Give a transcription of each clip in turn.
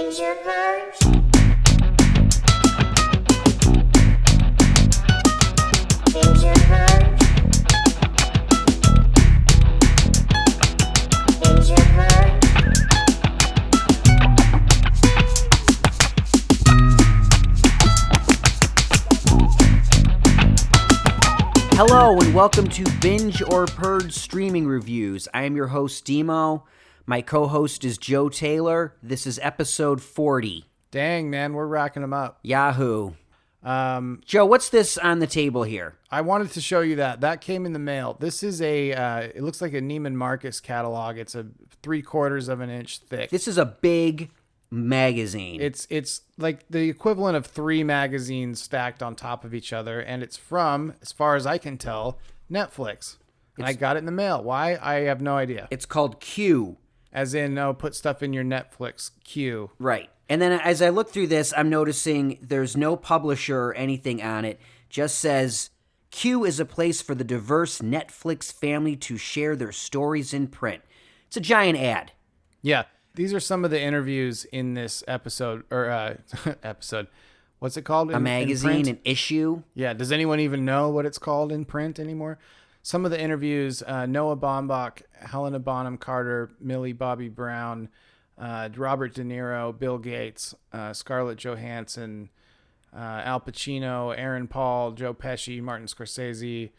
Binge or Purge? Binge or Purge? Binge or Purge? Hello and welcome to Binge or Purge streaming reviews. I am your host, Dimo. My co-host is Joe Taylor. This is episode 40. Dang, man, we're racking them up. Yahoo. Joe, what's this on the table here? I wanted to show you that. That came in the mail. This is it looks like a Neiman Marcus catalog. It's a 3/4 of an inch thick. This is a big magazine. It's like the equivalent of 3 magazines stacked on top of each other, and it's from, as far as I can tell, Netflix. And I got it in the mail. Why? I have no idea. It's called Q. As in, put stuff in your Netflix queue. Right. And then as I look through this, I'm noticing there's no publisher or anything on it. Just says, Q is a place for the diverse Netflix family to share their stories in print. It's a giant ad. Yeah. These are some of the interviews in this episode, or episode. What's it called? A magazine, an issue. Yeah. Does anyone even know what it's called in print anymore? Some of the interviews, Noah Baumbach, Helena Bonham Carter, Millie Bobby Brown, Robert De Niro, Bill Gates, Scarlett Johansson, Al Pacino, Aaron Paul, Joe Pesci, Martin Scorsese,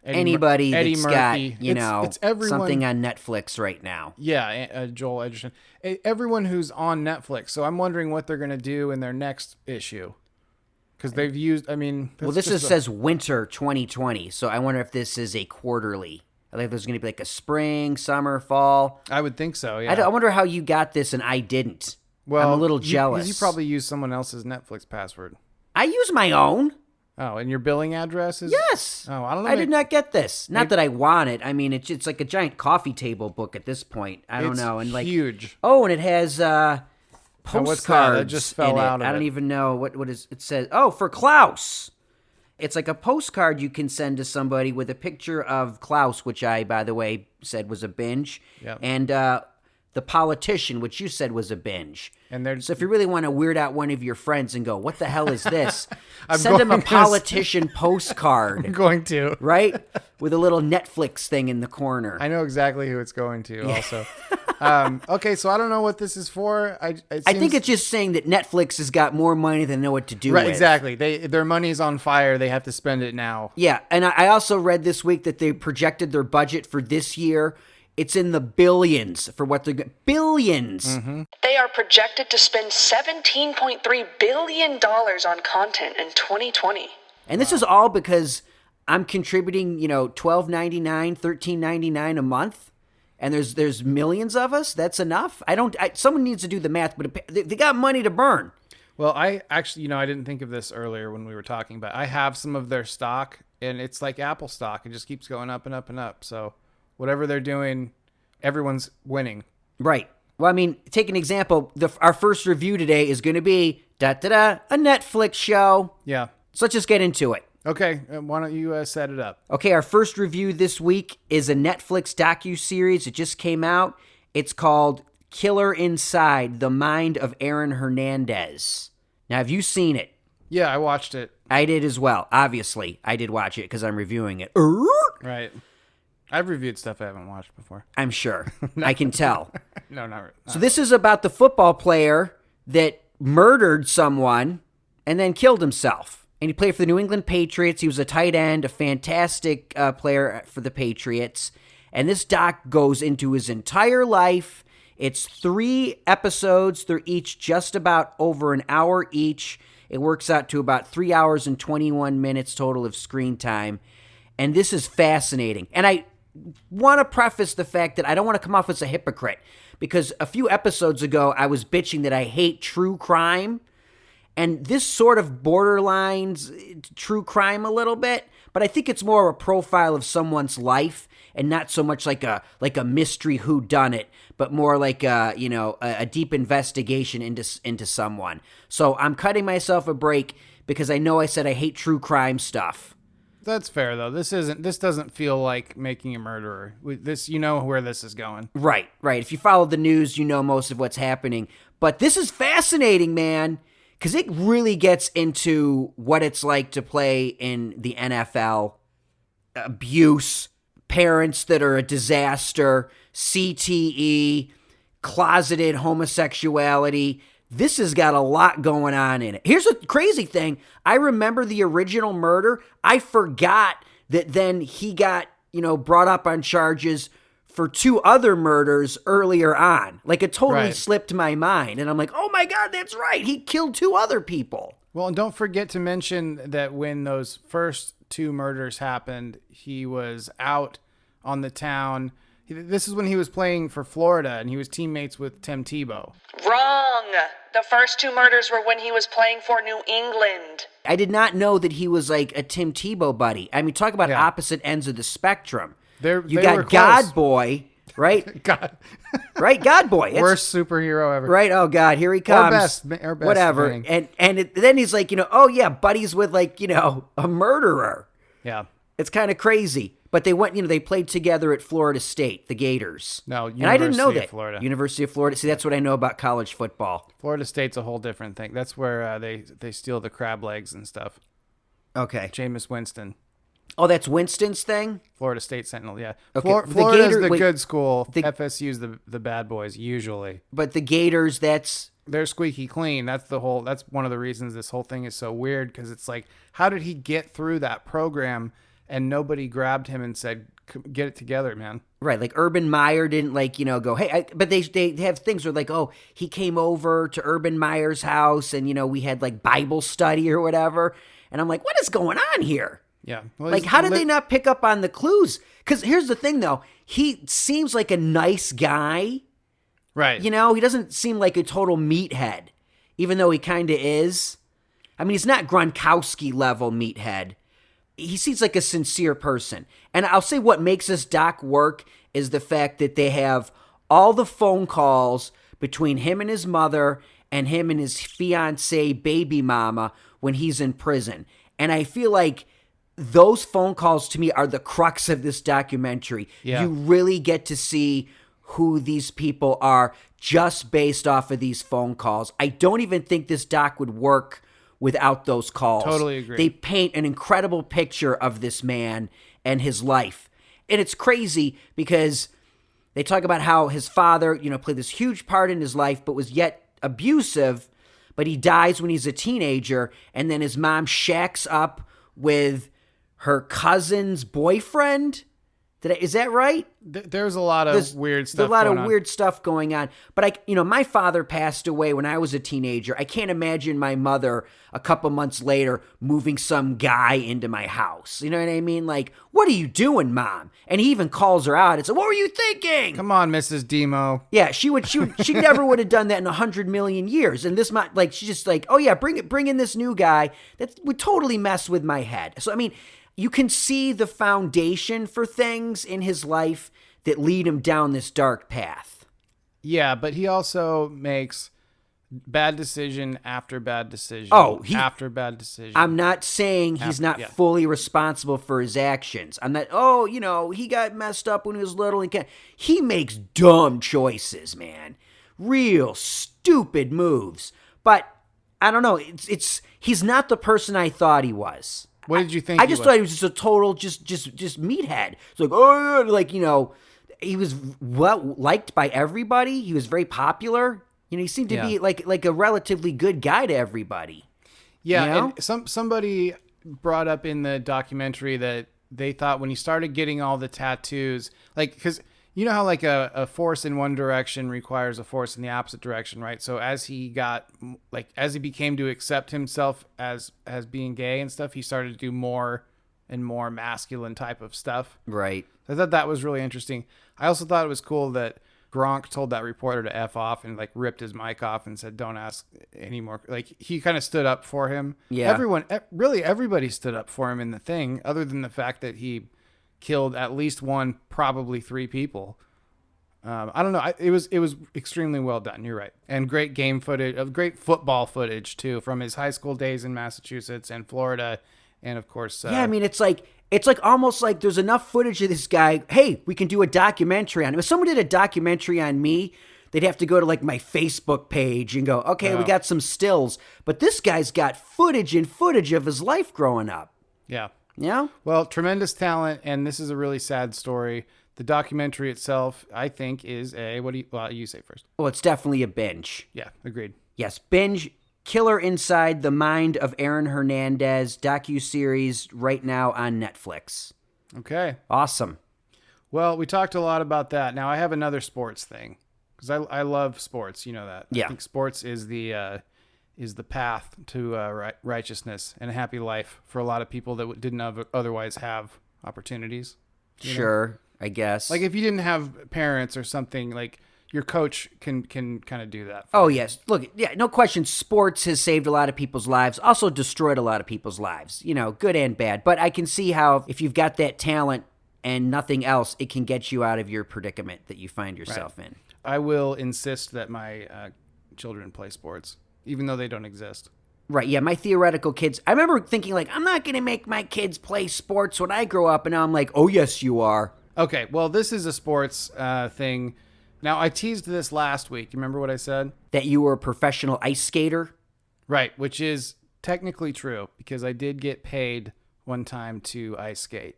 Anybody that's Murphy. got, it's everyone, something on Netflix right now. Yeah, Joel Edgerton. Everyone who's on Netflix. So I'm wondering what they're going to do in their next issue. Because they've used, Well, this says winter 2020, so I wonder if this is a quarterly. I think there's going to be like a spring, summer, fall. I would think so, yeah. I wonder how you got this and I didn't. Well, I'm a little jealous. You probably used someone else's Netflix password. I use my own. Oh, and your billing address is? Yes. Oh, I don't know. I did not get this. Not that I want it. I mean, it's like a giant coffee table book at this point. I don't know. And like huge. Oh, and it has postcards. What's that? It just fell out of I don't it. even know what is it says. Oh, for Klaus. It's like a postcard you can send to somebody with a picture of Klaus, which I, by the way, said was a binge. Yep. And the Politician, which you said was a binge. And so if you really want to weird out one of your friends and go, what the hell is this? Send them a Politician postcard. I'm going to. Right? With a little Netflix thing in the corner. I know exactly who it's going to also. Okay, so I don't know what this is for. I think it's just saying that Netflix has got more money than they know what to do with. Right, exactly. Their money's on fire. They have to spend it now. Yeah, and I also read this week that they projected their budget for this year. It's in the billions for what they're billions. Mm-hmm. They are projected to spend $17.3 billion on content in 2020. And this is all because I'm contributing, $12.99, $13.99 a month. And there's millions of us. That's enough. Someone needs to do the math, but they got money to burn. Well, I actually, I didn't think of this earlier when we were talking, but I have some of their stock, and it's like Apple stock. It just keeps going up and up and up. So whatever they're doing, everyone's winning. Right. Well, I mean, take an example. Our first review today is going to be a Netflix show. Yeah. So let's just get into it. Okay. Why don't you set it up? Okay. Our first review this week is a Netflix docuseries. It just came out. It's called Killer Inside: The Mind of Aaron Hernandez. Now, have you seen it? Yeah, I watched it. I did as well. Obviously, I did watch it because I'm reviewing it. Right. I've reviewed stuff I haven't watched before. I'm sure. I can tell. No, not really. So this is about the football player that murdered someone and then killed himself. And he played for the New England Patriots. He was a tight end, a fantastic player for the Patriots. And this doc goes into his entire life. It's 3 episodes. They're each just about over an hour each. It works out to about 3 hours and 21 minutes total of screen time. And this is fascinating. And I want to preface the fact that I don't want to come off as a hypocrite, because a few episodes ago I was bitching that I hate true crime, and this sort of borderlines true crime a little bit, but I think it's more a profile of someone's life and not so much like a mystery whodunit, but more like a deep investigation into someone. So I'm cutting myself a break because I know I said I hate true crime stuff. That's fair though. This doesn't feel like Making a Murderer. This, you know where this is going. Right. If you follow the news, you know most of what's happening. But this is fascinating, man, because it really gets into what it's like to play in the NFL. Abuse, parents that are a disaster, CTE, closeted homosexuality. This has got a lot going on in it. Here's a crazy thing. I remember the original murder. I forgot that then he got, brought up on charges for 2 other murders earlier on. Like, it totally slipped my mind. And I'm like, oh my God, that's right. He killed 2 other people. Well, and don't forget to mention that when those first 2 murders happened, he was out on the town. This is when he was playing for Florida, and he was teammates with Tim Tebow. Wrong. The first 2 murders were when he was playing for New England. I did not know that he was like a Tim Tebow buddy. I mean, talk about opposite ends of the spectrum. They got were God close. Boy, right? God. Right? God Boy. It's, Worst superhero ever. right? Oh, God, here he comes. Or best Whatever. thing. And then he's like, oh, yeah, buddies with like, a murderer. Yeah. It's kind of crazy. But they went, they played together at Florida State, the Gators. No, and I didn't know University of that. Florida. University of Florida. See, that's what I know about college football. Florida State's a whole different thing. That's where they steal the crab legs and stuff. Okay. Jameis Winston. Oh, that's Winston's thing? Florida State Sentinel, yeah. Okay, Florida's the wait, good school. FSU's the bad boys, usually. But the Gators, They're squeaky clean. That's one of the reasons this whole thing is so weird, because it's like, how did he get through that program and nobody grabbed him and said, get it together, man? right. Like Urban Meyer didn't go, hey, but they have things where like, oh, he came over to Urban Meyer's house and, we had like Bible study or whatever. And I'm like, what is going on here? Yeah. Well, Like, how did they not pick up on the clues? Because here's the thing, though. He seems like a nice guy. Right. He doesn't seem like a total meathead, even though he kind of is. I mean, he's not Gronkowski level meathead. He seems like a sincere person. And I'll say what makes this doc work is the fact that they have all the phone calls between him and his mother and him and his fiancée baby mama when he's in prison. And I feel like those phone calls to me are the crux of this documentary. Yeah. You really get to see who these people are just based off of these phone calls. I don't even think this doc would work without those calls. Totally agree. They paint an incredible picture of this man and his life. And it's crazy because they talk about how his father, played this huge part in his life, but was yet abusive, but he dies when he's a teenager, and then his mom shacks up with her cousin's boyfriend. Is that right? There's a lot of weird stuff. There's a lot going of on. weird stuff going on. But my father passed away when I was a teenager. I can't imagine my mother a couple months later moving some guy into my house. You know what I mean? Like, what are you doing, Mom? And he even calls her out. It's like, what were you thinking? Come on, Mrs. Dimo. Yeah, she never would have done that in 100 million years. And this she's just like, oh yeah, bring in this new guy that would totally mess with my head. So I mean, you can see the foundation for things in his life that lead him down this dark path. Yeah, but he also makes bad decision after bad decision. After bad decision. I'm not saying he's not fully responsible for his actions. I'm not, he got messed up when he was little. He makes dumb choices, man. Real stupid moves. But I don't know. He's not the person I thought he was. What did you think? I just thought he was just a total just meathead. It's like, he was well liked by everybody. He was very popular. He seemed to be like a relatively good guy to everybody. Yeah, and somebody brought up in the documentary that they thought when he started getting all the tattoos, like, because you know how like a force in one direction requires a force in the opposite direction, right? So as he became to accept himself as being gay and stuff, he started to do more and more masculine type of stuff. Right. I thought that was really interesting. I also thought it was cool that Gronk told that reporter to F off and like ripped his mic off and said, don't ask anymore. Like, he kind of stood up for him. Yeah. Everybody stood up for him in the thing, other than the fact that he killed at least one, probably 3 people. I don't know. It was extremely well done. You're right. And great game footage, great football footage too, from his high school days in Massachusetts and Florida And of course, Yeah, I mean, it's like almost like there's enough footage of this guy. Hey, we can do a documentary on him. If someone did a documentary on me, they'd have to go to like my Facebook page and go, okay, we got some stills. But this guy's got footage of his life growing up. yeah. Yeah? Well, tremendous talent, and this is a really sad story. The documentary itself, I think, is you say first. Well, it's definitely a binge. Yeah, agreed. Yes, Binge, Killer Inside the Mind of Aaron Hernandez, docuseries right now on Netflix. Okay. Awesome. Well, we talked a lot about that. Now I have another sports thing because I love sports. You know that. Yeah. I think sports is the path to righteousness and a happy life for a lot of people that didn't otherwise have opportunities. Sure, I guess. Like if you didn't have parents or something, like your coach can kind of do that. Oh, yes. Look, yeah, no question. Sports has saved a lot of people's lives, also destroyed a lot of people's lives, good and bad. But I can see how if you've got that talent and nothing else, it can get you out of your predicament that you find yourself in. I will insist that my children play sports, even though they don't exist. Right, yeah, my theoretical kids, I remember thinking like, I'm not going to make my kids play sports when I grow up. And now I'm like, oh, yes, you are. Okay, well, this is a sports thing. Now, I teased this last week. You remember what I said? That you were a professional ice skater? Right, which is technically true because I did get paid one time to ice skate.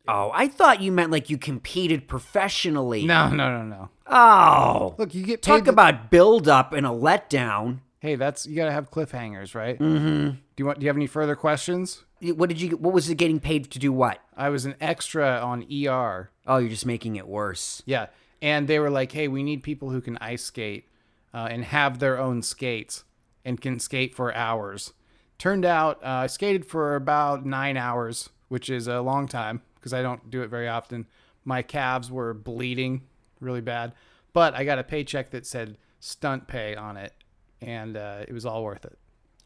Oh, I thought you meant like you competed professionally. No. Oh. Look, you get paid. Talk about build up and a letdown. Hey, you got to have cliffhangers, right? Mm-hmm. Do you have any further questions? What was it getting paid to do what? I was an extra on ER. Oh, you're just making it worse. Yeah. And they were like, hey, we need people who can ice skate and have their own skates and can skate for hours. Turned out I skated for about 9 hours, which is a long time because I don't do it very often. My calves were bleeding really bad, but I got a paycheck that said stunt pay on it, and it was all worth it.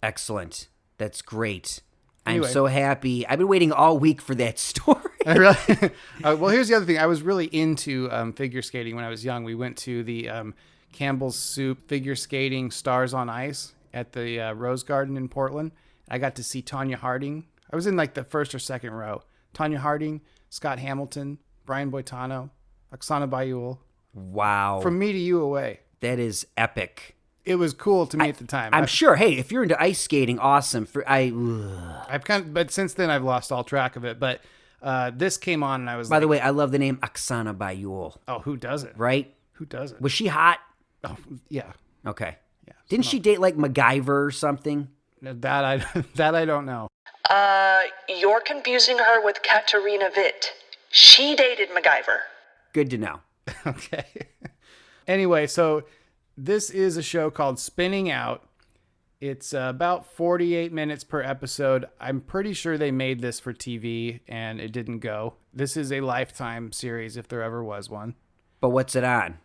Excellent. That's great. Anyway. I'm so happy. I've been waiting all week for that story. Really? Well, here's the other thing. I was really into figure skating when I was young. We went to the Campbell's Soup figure skating Stars on Ice at the Rose Garden in Portland. I got to see Tanya Harding. I was in like the first or second row. Tanya Harding, Scott Hamilton, Brian Boitano, Oksana Bayul. Wow. From me to you away. That is epic. It was cool to me at the time. I'm sure. Hey, if you're into ice skating, awesome. But since then I've lost all track of it. But this came on and I was By the way, I love the name Oksana Bayul. oh, who doesn't? Right? Who doesn't? Was she hot? Oh, yeah. Okay. Yeah. Didn't she date like MacGyver or something? That I don't know. You're confusing her with Katarina Witt. She dated MacGyver. Good to know. Okay. Anyway, so this is a show called Spinning Out. It's about 48 minutes per episode. I'm pretty sure they made this for TV and it didn't go. This is a Lifetime series if there ever was one. But what's it on?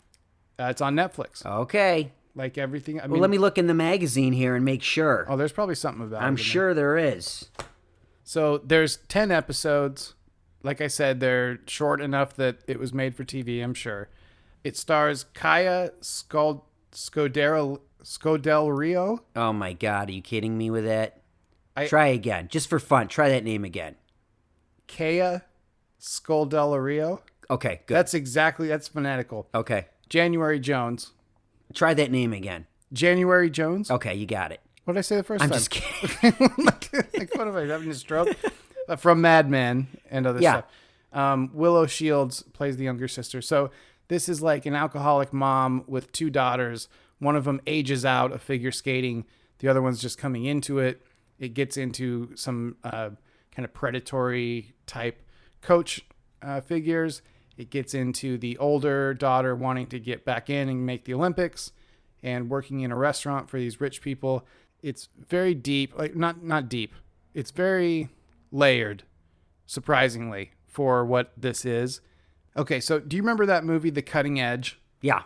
It's on Netflix. Okay. Like everything. Well, let me look in the magazine here and make sure. Oh, there's probably something about it. I'm sure there is. So there's 10 episodes. Like I said, they're short enough that it was made for TV, I'm sure. It stars Kaya Scodell Rio. Oh my God, are you kidding me with that? Try again, just for fun. Try that name again. Kaya Scodell Rio. Okay, good. That's phonetical. Okay. January Jones. Try that name again. January Jones. Okay, you got it. What did I say the first I'm time? just kidding. like, what am I having a stroke? From Mad Men and other stuff. Willow Shields plays the younger sister. So this is like an alcoholic mom with two daughters. One of them ages out of figure skating. The other one's just coming into it. It gets into some kind of predatory type coach figures. It gets into the older daughter wanting to get back in and make the Olympics and working in a restaurant for these rich people. It's very deep, like not deep. It's very layered, surprisingly, for what this is. Okay, so do you remember that movie, The Cutting Edge? Yeah.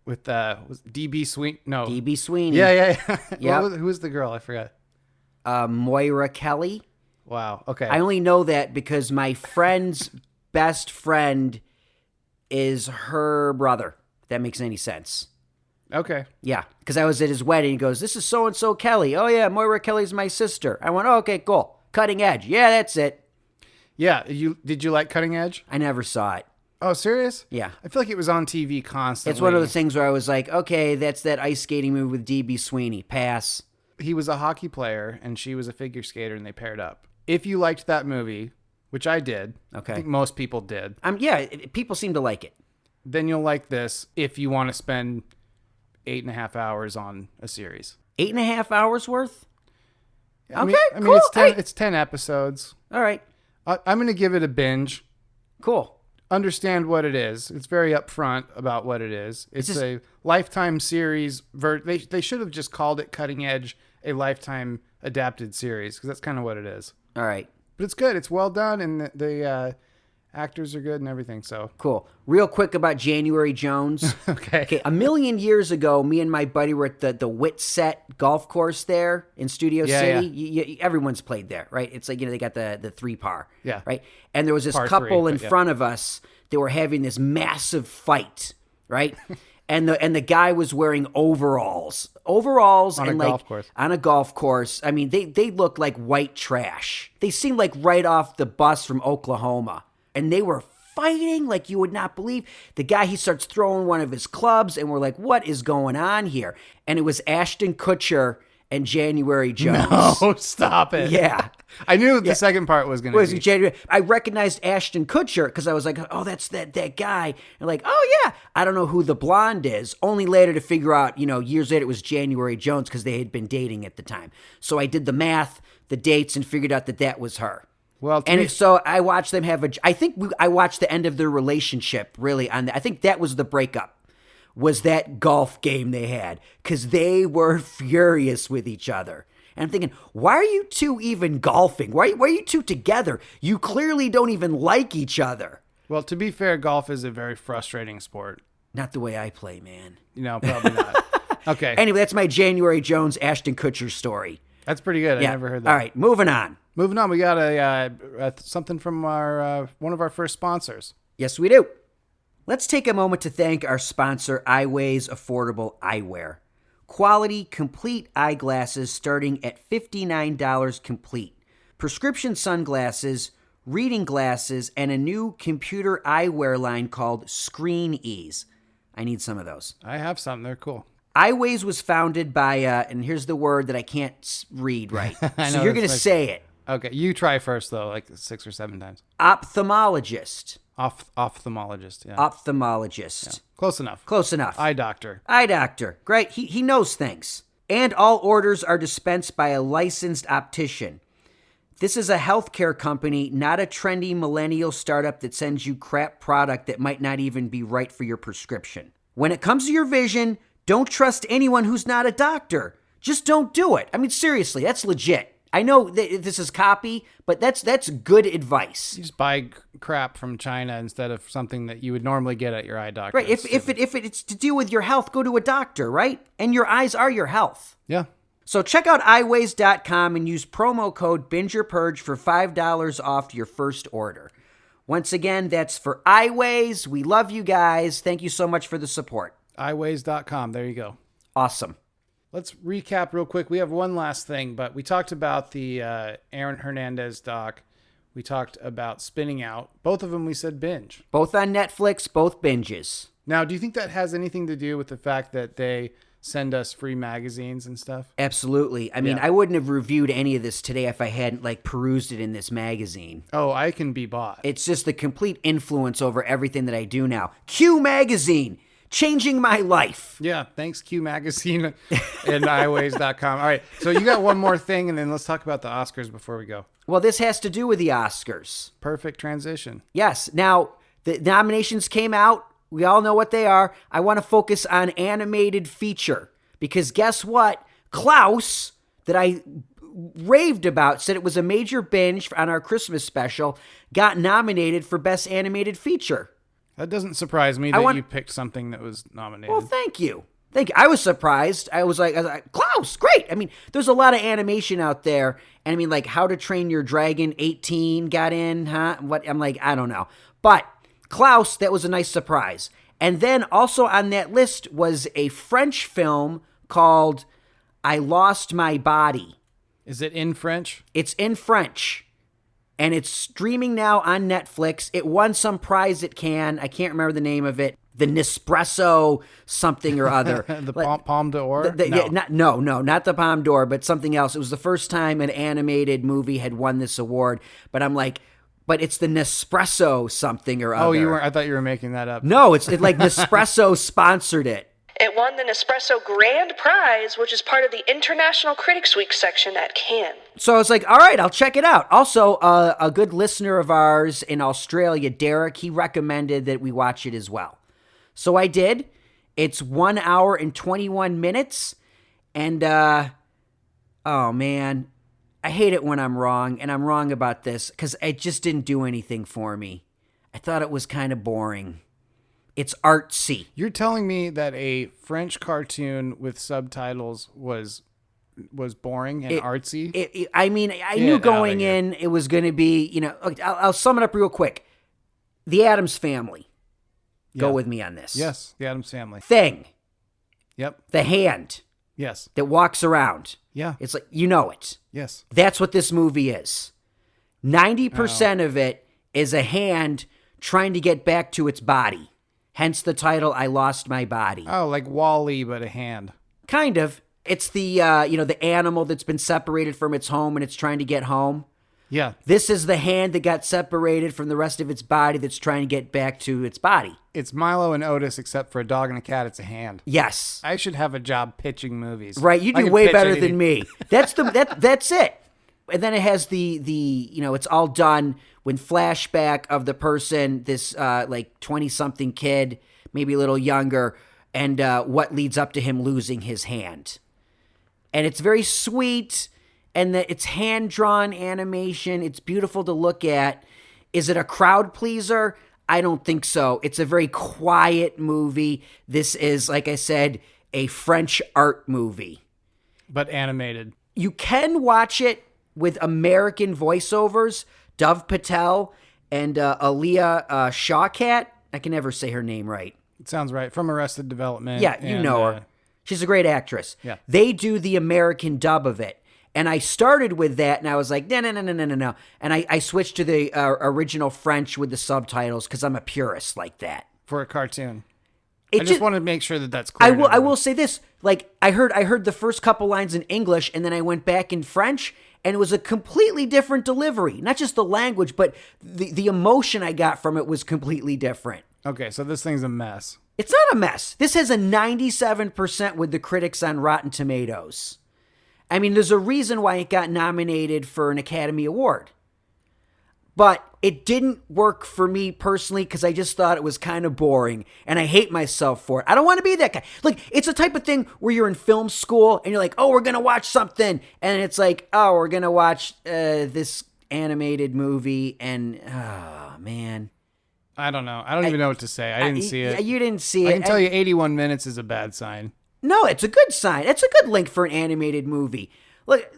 With was DB Sweeney? No. DB Sweeney. Yeah. Yep. Who was the girl? I forgot. Moira Kelly. Wow. Okay. I only know that because my friend's best friend is her brother. If that makes any sense. Okay. Yeah, because I was at his wedding. He goes, "This is so-and-so Kelly." "Oh, yeah, Moira Kelly's my sister." I went, "Oh, okay, cool." Cutting Edge. Yeah, that's it. Yeah, did you like Cutting Edge? I never saw it. Oh, serious? Yeah. I feel like it was on TV constantly. It's one of those things where I was like, okay, that's that ice skating movie with D.B. Sweeney. Pass. He was a hockey player and she was a figure skater and they paired up. If you liked that movie, which I did, Okay. I think most people did, People seem to like it. then you'll like this if you want to spend 8.5 hours on a series. 8.5 hours worth? I Okay, mean, cool. it's 10 episodes. All right. I'm going to give it a binge. Cool. Understand what it is. It's very upfront about what it is. It's a Lifetime series. They should have just called it Cutting Edge, a Lifetime adapted series, because that's kind of what it is. All right. But it's good. It's well done, and the actors are good and everything. So Cool. Real quick about January Jones. okay. A million years ago, me and my buddy were at the Whitset golf course there in Studio City. Everyone's played there, right? It's like, they got the 3-par. Yeah. Right? And there was this Par couple 3, in but yeah. front of us that were having this massive fight, right? and the guy was wearing overalls. On a and golf course. on a golf course. I mean, they looked like white trash. They seemed like right off the bus from Oklahoma. And they were fighting like you would not believe. The guy, he starts throwing one of his clubs, and we're like, what is going on here? And it was Ashton Kutcher and January Jones. Oh, stop it. Yeah. I knew the second part was going to be. January. I recognized Ashton Kutcher because I was like, oh, that's that guy. And like, oh, yeah. I don't know who the blonde is. Only later to figure out, years later, it was January Jones because they had been dating at the time. So I did the math, the dates, and figured out that was her. Well, So I watched them have I watched the end of their relationship, really. I think that was the breakup, was that golf game they had, because they were furious with each other. And I'm thinking, why are you two even golfing? Why are you two together? You clearly don't even like each other. Well, to be fair, golf is a very frustrating sport. Not the way I play, man. Probably not. Okay. Anyway, that's my January Jones, Ashton Kutcher story. That's pretty good. I never heard that. All right, moving on. Moving on, we got something from our one of our first sponsors. Yes, we do. Let's take a moment to thank our sponsor, Eyeways Affordable Eyewear. Quality, complete eyeglasses starting at $59 complete. Prescription sunglasses, reading glasses, and a new computer eyewear line called Screen Ease. I need some of those. I have some. They're cool. Eyeways was founded by, and here's the word that I can't read right. I So know, you're going to that's say it. Okay, you try first, though, like 6 or 7 times. Ophthalmologist. Ophthalmologist, yeah. Ophthalmologist. Close enough. Close enough. Eye doctor. Eye doctor. Great. He knows things. And all orders are dispensed by a licensed optician. This is a healthcare company, not a trendy millennial startup that sends you crap product that might not even be right for your prescription. When it comes to your vision, don't trust anyone who's not a doctor. Just don't do it. I mean, seriously, that's legit. I know that this is copy, but that's good advice. You just buy crap from China instead of something that you would normally get at your eye doctor. Right. If it's to do with your health, go to a doctor, right? And your eyes are your health. Yeah. So check out eyeways.com and use promo code BingerPurge for $5 off your first order. Once again, that's for Eyeways. We love you guys. Thank you so much for the support. Eyeways.com. There you go. Awesome. Let's recap real quick. We have one last thing, but we talked about the Aaron Hernandez doc. We talked about Spinning Out. Both of them we said binge. Both on Netflix, both binges. Now, do you think that has anything to do with the fact that they send us free magazines and stuff? Absolutely. I mean, Yeah. I wouldn't have reviewed any of this today if I hadn't perused it in this magazine. Oh, I can be bought. It's just the complete influence over everything that I do now. Q Magazine, changing my life. Yeah, thanks Q Magazine and eyeways.com. All right, so you got one more thing, and then let's talk about the Oscars before we go. Well, this has to do with the Oscars. Perfect transition. Yes. Now, the nominations came out. We all know what they are. I want to focus on animated feature because guess what? Klaus, that I raved about, said it was a major binge on our Christmas special, got nominated for Best Animated Feature. That doesn't surprise me that you picked something that was nominated. Well, thank you. Thank you. I was surprised. I was like, Klaus, great. I mean, there's a lot of animation out there. And I mean, like How to Train Your Dragon 18 got in, huh? I'm like, I don't know. But Klaus, that was a nice surprise. And then also on that list was a French film called I Lost My Body. Is it in French? It's in French, and it's streaming now on Netflix. It won some prize at Cannes. I can't remember the name of it. The Nespresso something or other. The Palme d'Or? No, not the Palme d'Or, but something else. It was the first time an animated movie had won this award. But I'm like, but it's the Nespresso something or other. Oh, you weren't? I thought you were making that up. No, it's like Nespresso sponsored it. It won the Nespresso Grand Prize, which is part of the International Critics Week section at Cannes. So I was like, all right, I'll check it out. Also, a good listener of ours in Australia, Derek, he recommended that we watch it as well. So I did. It's 1 hour and 21 minutes. And, oh man, I hate it when I'm wrong. And I'm wrong about this because it just didn't do anything for me. I thought it was kind of boring. It's artsy. You're telling me that a French cartoon with subtitles was boring and artsy? I knew going in it was going to be, I'll sum it up real quick. The Addams Family. Go with me on this. Yes, the Addams Family. Thing. Yep. The hand. Yes. That walks around. Yeah. It's like, you know it. Yes. That's what this movie is. 90% of it is a hand trying to get back to its body. Hence the title, I Lost My Body. Oh, like Wall-E, but a hand. Kind of. It's the, the animal that's been separated from its home and it's trying to get home. Yeah. This is the hand that got separated from the rest of its body that's trying to get back to its body. It's Milo and Otis, except for a dog and a cat, it's a hand. Yes. I should have a job pitching movies. Right, you I do can way pitch better anything. than me. That's it. And then it has the it's all done when flashback of the person, this 20-something kid, maybe a little younger, and what leads up to him losing his hand. And it's very sweet, and it's hand-drawn animation. It's beautiful to look at. Is it a crowd pleaser? I don't think so. It's a very quiet movie. This is, like I said, a French art movie. But animated. You can watch it with American voiceovers, Dove Patel and Aaliyah Shawkat. I can never say her name right. It sounds right. From Arrested Development. Yeah, you know her. She's a great actress. Yeah. They do the American dub of it. And I started with that, and I was like, no. And I switched to the original French with the subtitles because I'm a purist like that. For a cartoon. I just want to make sure that that's clear. I will say this. Like, I heard the first couple lines in English, and then I went back in French, and it was a completely different delivery. Not just the language, but the emotion I got from it was completely different. Okay, so this thing's a mess. It's not a mess. This has a 97% with the critics on Rotten Tomatoes. I mean, there's a reason why it got nominated for an Academy Award. But it didn't work for me personally because I just thought it was kind of boring, and I hate myself for it. I don't want to be that guy. Like, it's a type of thing where you're in film school, and you're like, oh, we're going to watch something. And it's like, oh, we're going to watch this animated movie, and, oh, man. I don't know. I don't even know what to say. I didn't see it. You didn't see it. I can tell you 81 minutes is a bad sign. No, it's a good sign. It's a good link for an animated movie. Look,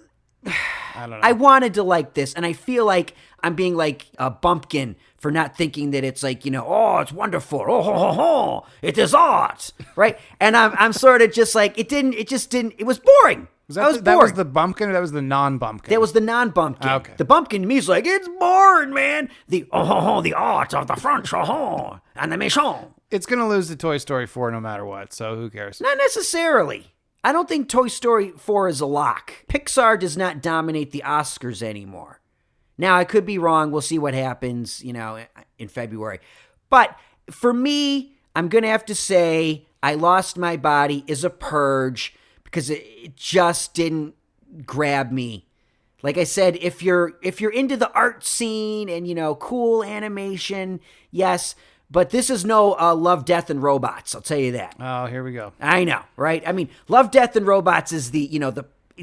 I don't know. I wanted to like this, and I feel like I'm being like a bumpkin for not thinking that it's like, oh, it's wonderful. Oh, ho, ho, ho. It is art, right? And I'm sort of just like, it was boring. That was the bumpkin or that was the non-bumpkin? That was the non-bumpkin. Okay. The bumpkin to me is like, it's boring, man. The art of the French, animation. It's going to lose to Toy Story 4 no matter what, so who cares? Not necessarily. I don't think Toy Story 4 is a lock. Pixar does not dominate the Oscars anymore. Now, I could be wrong. We'll see what happens, in February. But for me, I'm going to have to say I Lost My Body is a purge because it just didn't grab me. Like I said, if you're into the art scene and, cool animation, yes. But this is no Love, Death, and Robots. I'll tell you that. Oh, here we go. I know, right? I mean, Love, Death, and Robots is the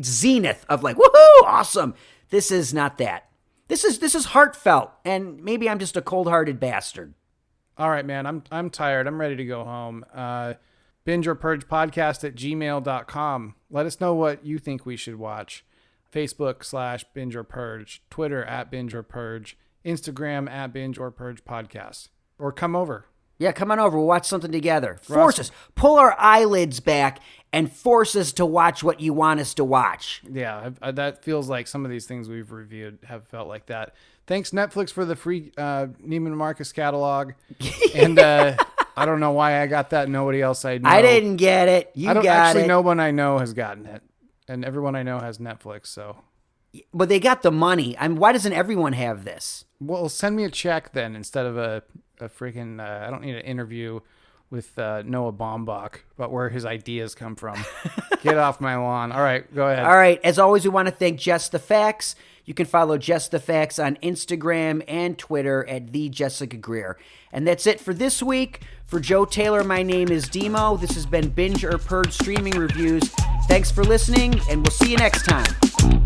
zenith of like, woohoo, awesome. This is not that. This is heartfelt, and maybe I'm just a cold-hearted bastard. All right, man. I'm tired. I'm ready to go home. Binge or Purge podcast at gmail.com. Let us know what you think we should watch. Facebook /Binge or Purge. Twitter @Binge or Purge. Instagram @Binge or Purge podcast. Or come over. Yeah, come on over. We'll watch something together. Force us. Pull our eyelids back and force us to watch what you want us to watch. Yeah, that feels like some of these things we've reviewed have felt like that. Thanks, Netflix, for the free Neiman Marcus catalog. And I don't know why I got that. Nobody else I know. I didn't get it. You I don't got actually it. no one I know has gotten it. And everyone I know has Netflix, so. But they got the money. Why doesn't everyone have this? Well, send me a check then instead of a freaking, I don't need an interview with Noah Baumbach about where his ideas come from. Get off my lawn. All right, go ahead. All right. As always, we want to thank Just the Facts. You can follow Just the Facts on Instagram and Twitter at the Jessica Greer. And that's it for this week. For Joe Taylor, my name is Dimo. This has been Binge or Purge Streaming Reviews. Thanks for listening, and we'll see you next time.